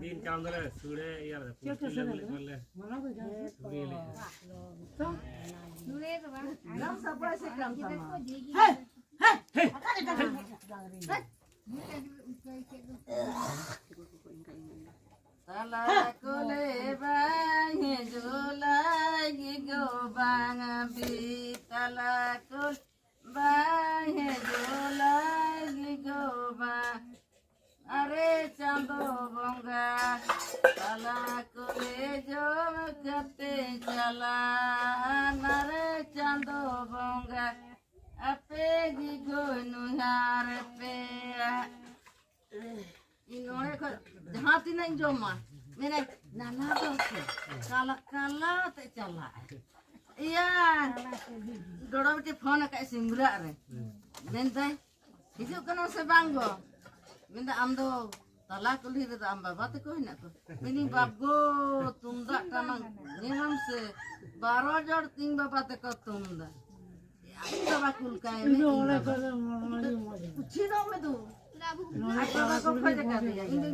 दिन काम करे सुड़े यार बोले tala kule bang julai go bang bi tala kul bang julai go bang are chando bonga tala kule jom kate chala nare chando bonga ape gi go nuhar pe inore ko hati naik joma mene nana dosa kala kala te chala iya dodo bete phone ka simra re mentai hijuk kana se banggo minta amdo tala kulhi re am baba te ko hina ko mini babgo tumda tamang nimam se 12 jor ting baba te ko tumda ya bakul kai me kuchino me do Aku bakal kerja kerja ini